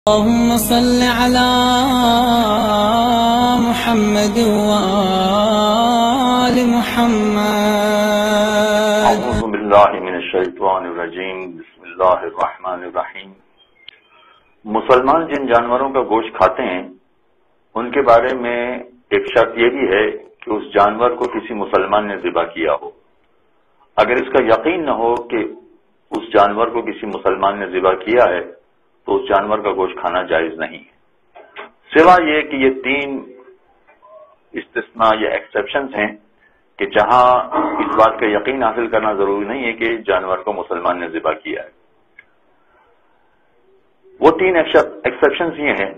اللهم صل على محمد وآل محمد. اعوذ باللہ من الشیطان الرجیم. بسم اللہ الرحمن الرحیم. مسلمان جن جانوروں کا گوشت کھاتے ہیں ان کے بارے میں ایک شرط یہ بھی ہے کہ اس جانور کو کسی مسلمان نے ذبح کیا ہو. اگر اس کا یقین نہ ہو کہ اس جانور کو کسی مسلمان نے ذبح کیا ہے تو اس جانور کا گوشت کھانا جائز نہیں ہے، سوا یہ کہ یہ تین استثناء یا ایکسیپشنز ہیں کہ جہاں اس بات کا یقین حاصل کرنا ضروری نہیں ہے کہ جانور کو مسلمان نے ذبح کیا ہے. وہ تین ایکسیپشنز یہ ہیں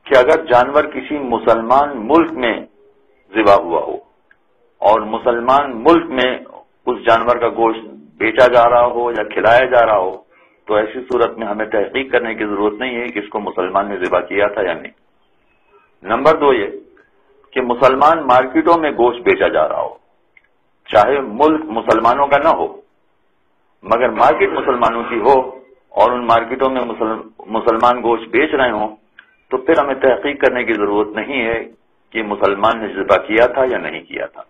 کہ اگر جانور کسی مسلمان ملک میں ذبح ہوا ہو اور مسلمان ملک میں اس جانور کا گوشت بیچا جا رہا ہو یا کھلایا جا رہا ہو تو ایسی صورت میں ہمیں تحقیق کرنے کی ضرورت نہیں ہے کہ اس کو مسلمان نے ذبح کیا تھا یا نہیں. نمبر دو یہ کہ مسلمان مارکیٹوں میں گوشت بیچا جا رہا ہو، چاہے ملک مسلمانوں کا نہ ہو مگر مارکیٹ مسلمانوں کی ہو اور ان مارکیٹوں میں مسلمان گوشت بیچ رہے ہوں تو پھر ہمیں تحقیق کرنے کی ضرورت نہیں ہے کہ مسلمان نے ذبح کیا تھا یا نہیں کیا تھا.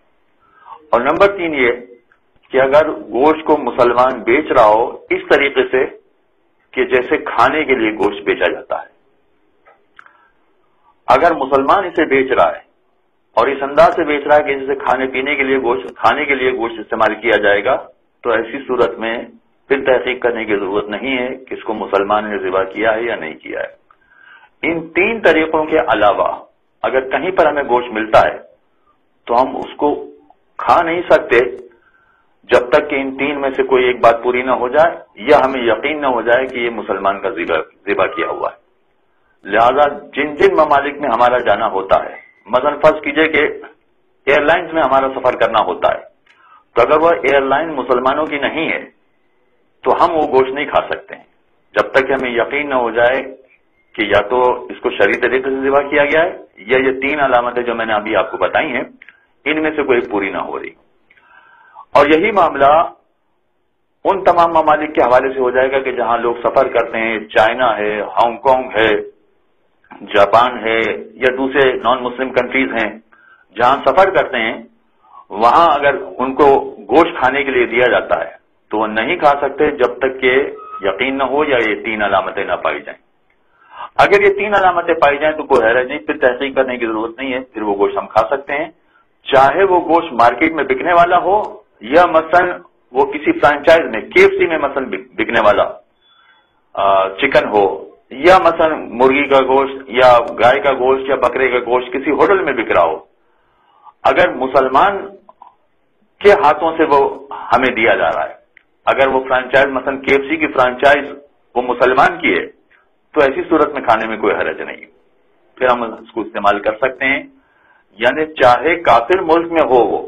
اور نمبر تین یہ کہ اگر گوشت کو مسلمان بیچ رہا ہو اس طریقے سے کہ جیسے کھانے کے لیے گوشت بیچا جاتا ہے، اگر مسلمان اسے بیچ رہا ہے اور اس انداز سے بیچ رہا ہے کہ جیسے کھانے کے لیے گوشت استعمال کیا جائے گا تو ایسی صورت میں پھر تحقیق کرنے کی ضرورت نہیں ہے کہ اس کو مسلمان نے ذبح کیا ہے یا نہیں کیا ہے. ان تین طریقوں کے علاوہ اگر کہیں پر ہمیں گوشت ملتا ہے تو ہم اس کو کھا نہیں سکتے جب تک کہ ان تین میں سے کوئی ایک بات پوری نہ ہو جائے یا ہمیں یقین نہ ہو جائے کہ یہ مسلمان کا ذبح کیا ہوا ہے. لہذا جن جن ممالک میں ہمارا جانا ہوتا ہے، مثلا فرض کیجئے کہ ایئر لائنز میں ہمارا سفر کرنا ہوتا ہے تو اگر وہ ایئر لائن مسلمانوں کی نہیں ہے تو ہم وہ گوشت نہیں کھا سکتے ہیں جب تک کہ ہمیں یقین نہ ہو جائے کہ یا تو اس کو شرعی طریقے سے ذبح کیا گیا ہے یا یہ تین علامتیں جو میں نے ابھی آپ کو بتائی ہیں ان میں سے کوئی پوری نہ ہو رہی. اور یہی معاملہ ان تمام ممالک کے حوالے سے ہو جائے گا کہ جہاں لوگ سفر کرتے ہیں، چائنا ہے، ہانگ کانگ ہے، جاپان ہے یا دوسرے نان مسلم کنٹریز ہیں، جہاں سفر کرتے ہیں وہاں اگر ان کو گوشت کھانے کے لیے دیا جاتا ہے تو وہ نہیں کھا سکتے جب تک کہ یقین نہ ہو یا یہ تین علامتیں نہ پائی جائیں. اگر یہ تین علامتیں پائی جائیں تو کوئی حرج نہیں، پھر تحقیق کرنے کی ضرورت نہیں ہے، پھر وہ گوشت ہم کھا سکتے ہیں، چاہے وہ گوشت مارکیٹ میں بکنے والا ہو یا مثلا وہ کسی فرانچائز میں KFC میں مثلا بکنے والا چکن ہو یا مثلا مرغی کا گوشت یا گائے کا گوشت یا بکرے کا گوشت کسی ہوٹل میں بک رہا ہو. اگر مسلمان کے ہاتھوں سے وہ ہمیں دیا جا رہا ہے، اگر وہ فرانچائز مثلا KFC کی فرانچائز وہ مسلمان کی ہے تو ایسی صورت میں کھانے میں کوئی حرج نہیں، پھر ہم اس کو استعمال کر سکتے ہیں. یعنی چاہے کافر ملک میں ہو وہ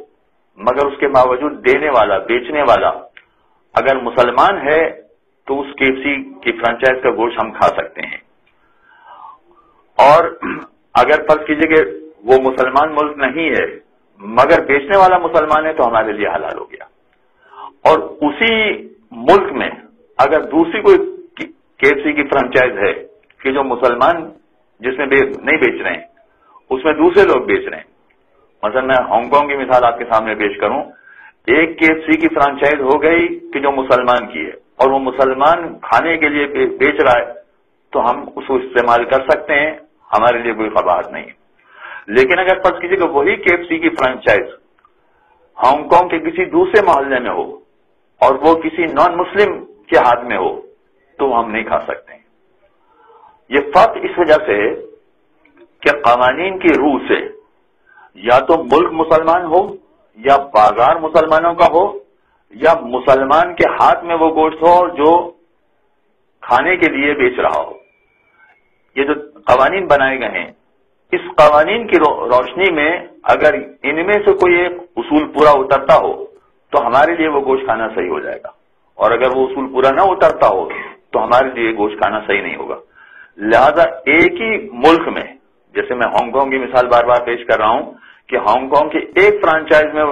مگر اس کے باوجود دینے والا بیچنے والا اگر مسلمان ہے تو اس KFC کی فرانچائز کا گوشت ہم کھا سکتے ہیں. اور اگر فرض کیجئے کہ وہ مسلمان ملک نہیں ہے مگر بیچنے والا مسلمان ہے تو ہمارے لیے حلال ہو گیا. اور اسی ملک میں اگر دوسری کوئی KFC کی فرانچائز ہے کہ جو مسلمان جس میں نہیں بیچ رہے ہیں اس میں دوسرے لوگ بیچ رہے ہیں، مثلا میں ہانگ کانگ کی مثال آپ کے سامنے پیش کروں، ایک KFC کی فرانچائز ہو گئی کہ جو مسلمان کی ہے اور وہ مسلمان کھانے کے لیے بیچ رہا ہے تو ہم اس کو استعمال کر سکتے ہیں، ہمارے لیے کوئی قباحت نہیں ہے. لیکن اگر فرض کیجیے کہ وہی KFC کی فرانچائز ہانگ کانگ کے کسی دوسرے محلے میں ہو اور وہ کسی نان مسلم کے ہاتھ میں ہو تو ہم نہیں کھا سکتے ہیں. یہ فرق اس وجہ سے کہ قوانین کی روح سے یا تو ملک مسلمان ہو یا بازار مسلمانوں کا ہو یا مسلمان کے ہاتھ میں وہ گوشت ہو جو کھانے کے لیے بیچ رہا ہو. یہ جو قوانین بنائے گئے ہیں اس قوانین کی روشنی میں اگر ان میں سے کوئی ایک اصول پورا اترتا ہو تو ہمارے لیے وہ گوشت کھانا صحیح ہو جائے گا، اور اگر وہ اصول پورا نہ اترتا ہو تو ہمارے لیے گوشت کھانا صحیح نہیں ہوگا. لہذا ایک ہی ملک میں، جیسے میں ہانگ کانگ کی مثال بار بار پیش کر رہا ہوں کہ ہانگ کانگ کی ایک فرانچائز میں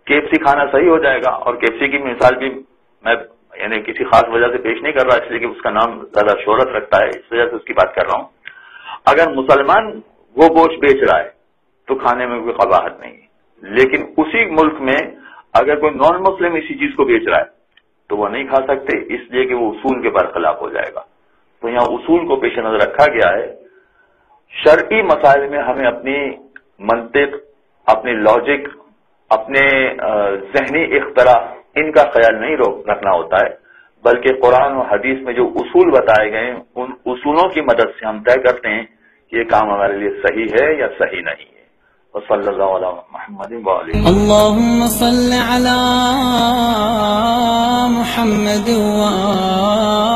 KFC کھانا صحیح ہو جائے گا، اور KFC کی مثال بھی میں یعنی کسی خاص وجہ سے پیش نہیں کر رہا اس لیے کہ اس کا نام زیادہ شہرت رکھتا ہے، اس وجہ سے اس کی بات کر رہا ہوں. اگر مسلمان وہ گوشت بیچ رہا ہے تو کھانے میں کوئی قباحت نہیں ہے، لیکن اسی ملک میں اگر کوئی نان مسلم اسی چیز کو بیچ رہا ہے تو وہ نہیں کھا سکتے، اس لیے کہ وہ اصول کے برخلاف ہو جائے گا. تو یہاں اصول کو پیش نظر رکھا گیا ہے. شرعی مسائل میں ہمیں اپنی منطق، اپنی لاجک، اپنے ذہنی اختراع ان کا خیال نہیں رکھنا ہوتا ہے، بلکہ قرآن و حدیث میں جو اصول بتائے گئے ہیں ان اصولوں کی مدد سے ہم طے کرتے ہیں کہ یہ کام ہمارے لیے صحیح ہے یا صحیح نہیں ہے. وصلی اللہ علی محمد وآلہ. اللهم صل على محمد وآل